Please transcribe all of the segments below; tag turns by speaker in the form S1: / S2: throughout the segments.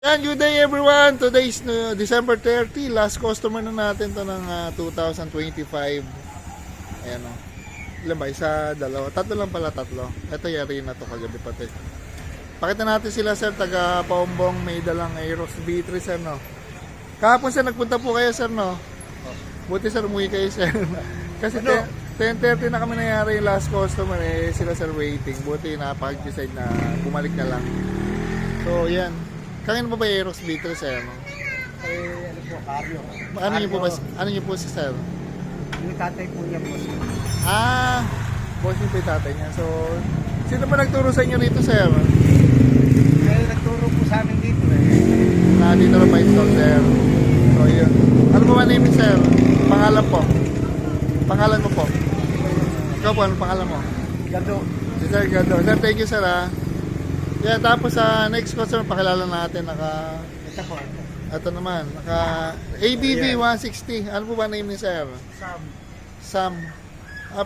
S1: And good day everyone! Today is December 30. Last customer na natin to ng 2025. Ayan o. Ilan ba? Isa, dalawa. Tatlo lang pala, tatlo. Ito yari na to kagabi pati. Pakita natin sila sir. Taga Paumbong. May dalang Aerox B3 sir no. Kahapon sir nagpunta po kayo sir no. Buti sir umuwi kayo sir. Kasi 10:30 na kami nangyari yung last customer eh. Sila sir waiting. Buti napag-decide na bumalik na lang. So yan. Kanino pa ba yung Aerox B3 sir? No?
S2: Ano po, Carlo.
S1: Ano niyo po si sir?
S2: Yung tatay po niya po.
S1: Boss niyo po yung tatay niya. So, sino ba nagturo sa inyo rito sir?
S2: Kaya nagturo po sa amin dito eh.
S1: Dito na pa install sir. So, yun. Ano po ba name sir? Pangalan po. Pangalan mo po. Ikaw po, ano pangalan mo?
S2: Gado.
S1: Si Sir Gado. Sir, thank you sir ha. Yeah, tapos sa next customer, pakilala natin.
S2: Ito po.
S1: Ito naman. ABV 160. Ano po ba name ni sir? Sam.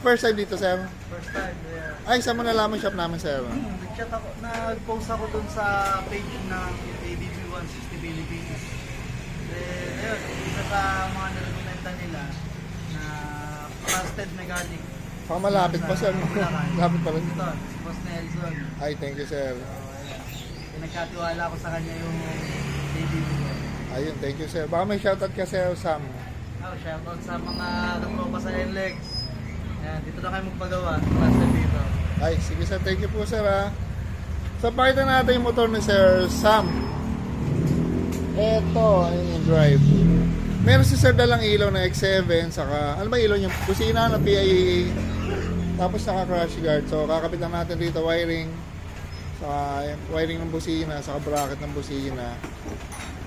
S1: First time dito sir?
S2: First time, yeah.
S1: Ay, saan mo nalaman shop namin sir?
S2: Nag-chat ako, nag-post ako dun sa page ng ABB 160 Philippines. Ayun, isa sa mga nalagunenta nila na trusted mechanic.
S1: Malapit pa sir. Malapit pa rin.
S2: Ito, Boss Nelson.
S1: Ay, thank you sir.
S2: Pinagkatiwala ko sa kanya yung ABB.
S1: Ayun, thank you sir. Baka may shoutout ka sir, Sam.
S2: Shoutout sa mga katropa sa NLEX. Ayan, dito na kayo magpagawa. Trusted dito.
S1: Ay, sige sir, thank you po sir ha. So, pakita natin yung motor ni Sir Sam. Eto, ayun yung drive. Meron si sir dalang ilaw na X7, saka, ano ba ilaw niya? Busina na PIA. Tapos naka crash guard. So, kakapit lang natin dito wiring. Saka, wiring ng busina, saka bracket ng busina.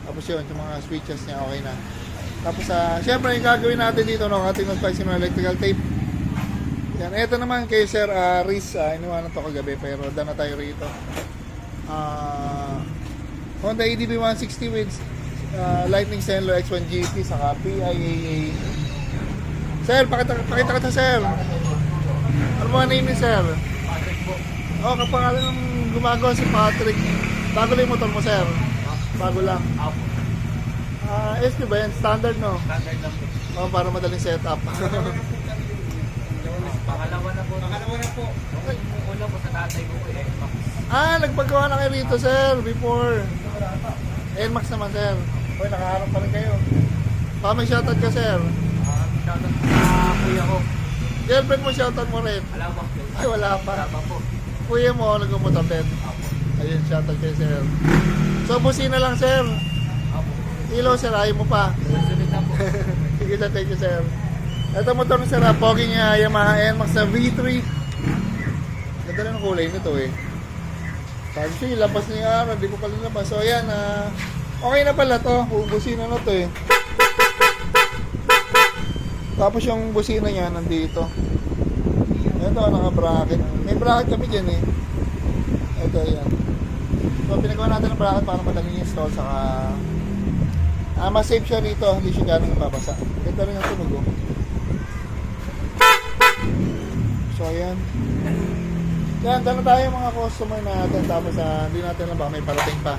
S1: Tapos yun, yung mga switches niya, okay na. Tapos, syempre, yung gagawin natin dito, no, ating mag-spice ng electrical tape. Yan, eto naman kay Sir Riz, iniwanan to kagabi, pero dana tayo rito. Honda ADB 160 with Lightning Senlo X1 GT, saka PIAA. Sir, pakita ka sir. Ano mo name ni sir?
S2: Patrick po.
S1: Kapangalan ng gumagawa si Patrick. Bago lang yung motor mo sir? Bago lang.
S2: Apo.
S1: SP ba yan? Standard no?
S2: Standard lang po.
S1: Para madaling setup.
S2: Pangalawa na po. Yung una po sa tatay ko po
S1: Nagpagawa na kayo rito sir, before. NMAX naman sir. Uy, nakaharap pa rin kayo. Baka may shoutout ka sir.
S2: Shoutout sa kuya ko.
S1: Girlfriend mo shoutout mo rin.
S2: Wala ba?
S1: Ay, wala pa.
S2: Wala pa po.
S1: Kuya mo, nagmumotor din. Ayun, shoutout kayo sir. So, busina lang sir.
S2: Apo.
S1: Ilaw sir, ayaw mo pa.
S2: Susunod na po.
S1: Sige sir, thank you sir. Ito motor ni sir, poging Yamaha NMAX na V3. Ganda rin ang kulay nito eh. Sabi siya, yung labas niya araw, hindi ko pala labas. So ayan, okay na pala to. Busina na to eh. Tapos yung busina niya nandito. Ito, naka-bracket. May bracket kami dyan eh. Ito, ayan. So pinagawa natin ng bracket para madaling install. Saka mas safe siya rito. Hindi siya ganun mababasa. Ito rin yung tunog oh. So ayan. Yan, dala tayo mga customer natin. Tapos hindi natin lang baka may parating pa.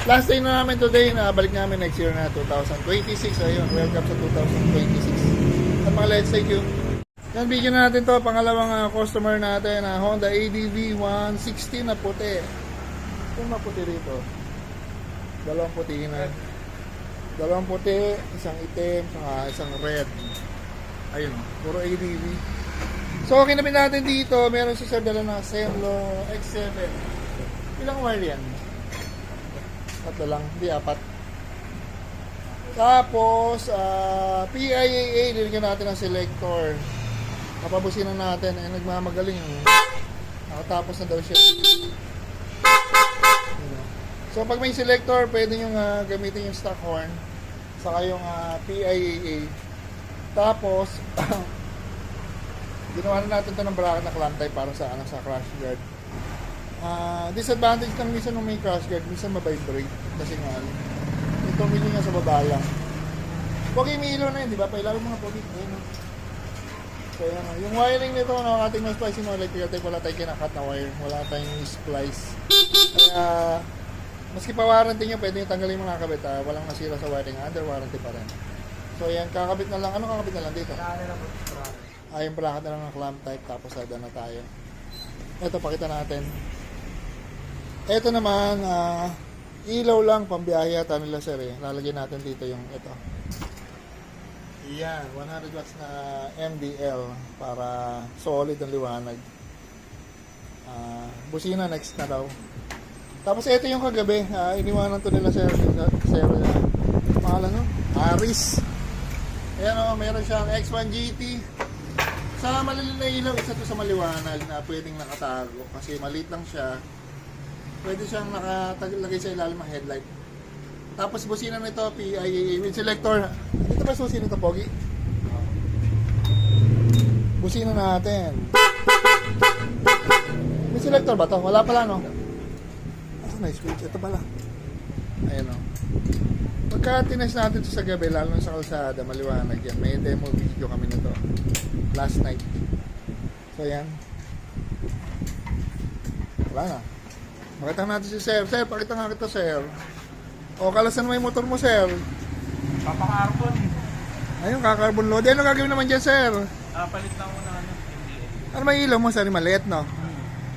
S1: Last day na namin today. Balik namin next year na 2026. Ayun, welcome sa 2026. At mga let's thank you. Yan, bigyan na natin to. Pangalawang customer natin. Honda ADV 160 na puti. Ito maputi rito. Dalawang puti na. Dalawang puti, isang itim, isang red. Ayun, puro ADV. So, kinabit natin dito, meron si Sir dala na Senlo X7. Ilang wire yan? Tatlo lang, hindi apat. Tapos, PIAA, nilagyan natin ng selector. Kapabusinan natin, nagmamagaling. Nakatapos na daw siya. So, pag may selector, pwede nyo gamitin yung stock horn. Saka yung PIAA. Tapos, ginawa na natin ito ng bracket na clamp type para sa crash guard. Disadvantage lang minsan nung may crash guard, minsan mabibrate kasi nga itong mili nga sa baba lang. Pogi may ilaw na yun, di ba? Pailaw mga pogi. Kaya nga, yung wiring nito, no, ating mas spicy mo electrical tape, wala tayong kinakat na wire, wala tayong splice. Kaya Maski pa warranty nyo, pwede nyo tanggalin yung mga kabit. Walang nasira sa wiring, under warranty pa rin. So yan, kakabit na lang. Ano kakabit na lang dito?
S2: Kaya na po.
S1: Yung bracket na lang ng clamp type, tapos ada na tayo. Ito, pakita natin. Ito naman, ilaw lang, pambiyahe yata nila sir eh. Lalagyan natin dito yung ito. Yan, 100 watts na MDL para solid ang liwanag. Busina next na daw. Tapos ito yung kagabi, iniwanan to nila sir, pangalan no? Aris. Ayan o, meron siyang X1 GT. Sa maliliit na ilaw, isa to sa maliwanag na pwedeng nakatago kasi maliit lang siya. Pwede siyang nakalagay sa ilalim ng headlight. Tapos busina nito, PIA with selector. Ito ba susi nito, Pogi? Busina natin. May selector ba to? Wala pala, no? Ah, nice switch. Ito pala. Ayan, no? Pagka tinas natin ito sa gabi, lalo sa kalsada, maliwanag yan. May demo video kami na to last night. So, yan. Wala na. Makita natin si Sir. Sir, pakita nga kita, Sir. O, kalasan mo yung motor mo, Sir.
S2: Papakarbon.
S1: Ayun, kakarbon load. Ano gagawin naman dyan, Sir?
S2: Palit lang mo ng MDL.
S1: Ano may ilaw mo, Sir? Maliit, no?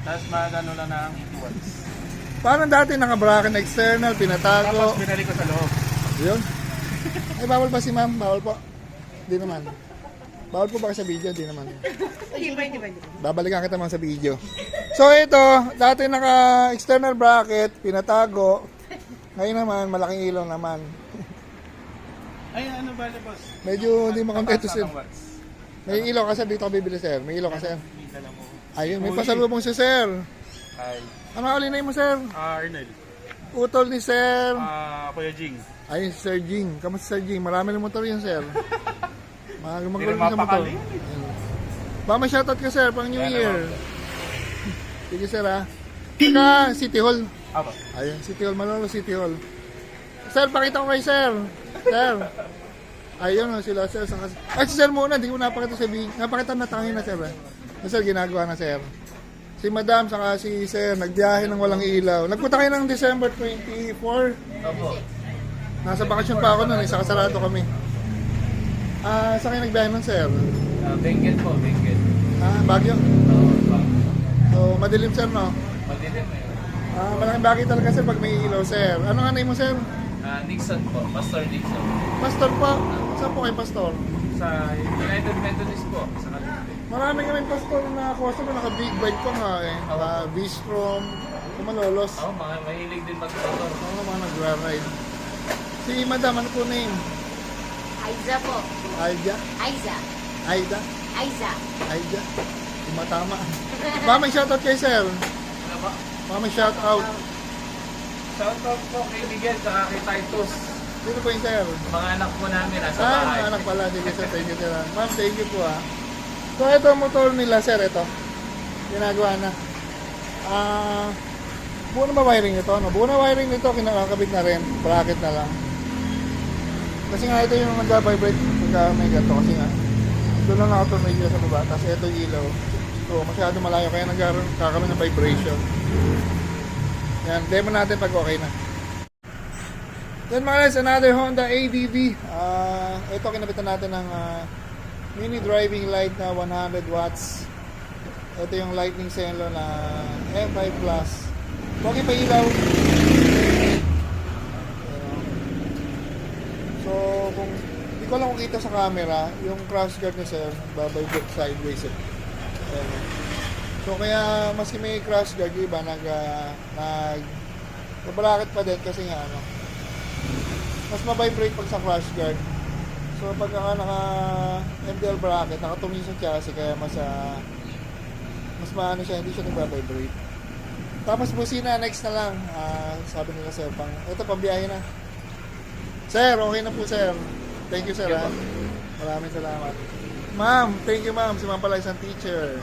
S2: Tapos magano lang ng 80 watts.
S1: Parang dati naka-bracket na external, pinatago.
S2: Tapos binalik ko sa loob.
S1: Yun. Ay, bawal pa si ma'am? Bawal po? Di naman. Bawal po ba sa video? Di naman.
S3: Hindi ba?
S1: Babalikan kita man sa video. So ito, dati naka-external bracket, pinatago. Ngayon naman, malaking ilaw naman.
S2: Ay, ano ba boss?
S1: Medyo hindi makompleto sir.
S2: Watts.
S1: May ilaw ka sir, dito ka bibili sir. May ilaw ka sir.
S2: Isa lang mo.
S1: Ayun, may pasalubong si sir.
S2: Hi.
S1: Ano kalinay mo sir?
S2: Arnel.
S1: Utol ni sir.
S2: Kuya Jing.
S1: Ayun, si Sir Jing. Kamusta Sir Jing? Marami ng motor yun sir. Magaling sa motor.
S2: mapakali.
S1: Ba, may shoutout ka sir, pang New Year. Sige sir ha. Saka City Hall.
S2: Aba.
S1: Ayun, City Hall, Manolo City Hall. Sir, pakita ko kay sir. Sir. Ayun, sila sir. Ay, si sir muna, hindi ko napakita sa video. Napakita na tangin na sir. Sir, ginagawa na sir. Si madam, saka si sir, nagbiyahe ng walang ilaw. Nagpunta kayo ng December 24.
S2: Opo.
S1: Nasa bakasyon pa ako nun, isa kasarado kami. Saan kayo nagbiyahe nun, sir?
S2: Benguet po, Benguet.
S1: Baguio. So, madilim, sir, no?
S2: Madilim eh.
S1: Malaking bagay talaga, sir, pag may ilaw, sir. Ano nga name mo, sir?
S2: Nixon po, Pastor Nixon.
S1: Pastor po. Saan po kayo, pastor?
S2: Sa United Methodist po, sa Cavite.
S1: Marami kami pastor na customer, naka-big bike pa nga eh. Naka-V-Strom, kumalolos.
S2: Ako, mga mahilig din mag-motor.
S1: Ano mga nag-ride. Si madam, ano po name?
S3: Aiza po.
S1: Aida?
S3: Aiza.
S1: Aida?
S3: Aiza.
S1: Aida? Di matama. Ba, may shoutout kay sir.
S2: Ano ba?
S1: Ba, may shoutout.
S2: Shoutout po kay Miguel at kay Titus.
S1: Sino po yung sir?
S2: Mga anak po namin nasa bahay.
S1: Mga anak pala. Sige sir, thank you sir. Ma'am, thank you po ha. So, ito ang motor nila sir, ito. Ginagawa na. Buo na ba wiring ito? No? Buo na wiring nito, kinakabit na rin. Bracket na lang. Kasi nga ito yung nag-vibrate pagka may ganito. Kasi nga, doon lang nakatornilyo sa baba. Tapos ito yung ilaw. So, masyado malayo. Kaya nagkakaroon ng vibration. Yan, demo natin pag okay na. Then mga guys, another Honda ADV. Ito kinabitan natin ng mini driving light na 100 watts. Ito yung lightning selo na M5 Plus. Okay pa ilaw. So, kung hindi ko lang kita sa camera, yung crash guard niya sir, babibrate sideways. Ayan. So, kaya maski may crash guard, yung iba nag-bracket pa din kasi nga ano, mas mabibrate pag sa crash guard. So, pagka naka MDL bracket, nakatungin sa chassis, kaya mas maano siya, hindi siya nagbabibrate. Tapos busina, next na lang. Sabi nila sir, ito pambiyahe na. Sir, okay na po sir. Thank you sir. Maraming salamat. Ma'am, thank you ma'am. Si ma'am pala isang teacher.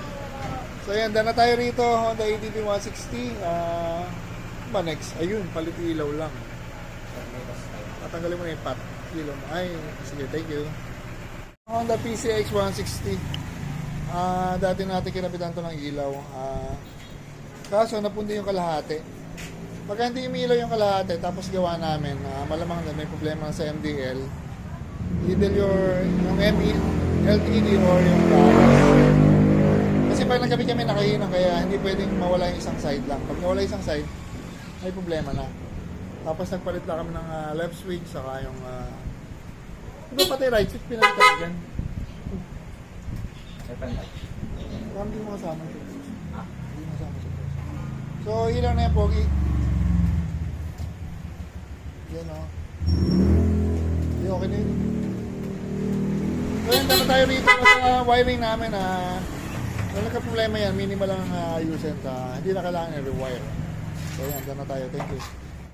S1: So yan, daan na tayo rito. Honda ADV 160. Ba next? Ayun, palit ilaw lang. Tatanggalin mo na yung pot. Ilaw mo. Ay, sige, thank you. Honda PCX 160. Dati natin kinabitan to ng ilaw. Kaso napundi yung kalahati. Pagka hindi umilaw yung kalahati, tapos gawa namin, malamang na may problema sa MDL, either yung LTD or yung DARAS. Kasi pag nagkabit kami nakahinang, kaya hindi pwedeng mawala yung isang side lang. Pag nawala yung isang side, may problema na. Tapos nagpalit lang kami ng left switch, saka yung... Ito pati right switch, pinalitan dyan. Parang hindi mo kasama siya. Hindi mo kasama siya. So, ilang na yung pogi. Yan o. Hindi, okay na yun. So, yun, tama tayo rito sa wiring namin. Wala ka problema yan. Minimal lang ang ayusin. Hindi na kailangan i-rewire. So, yan, dyan na tayo. Thank you.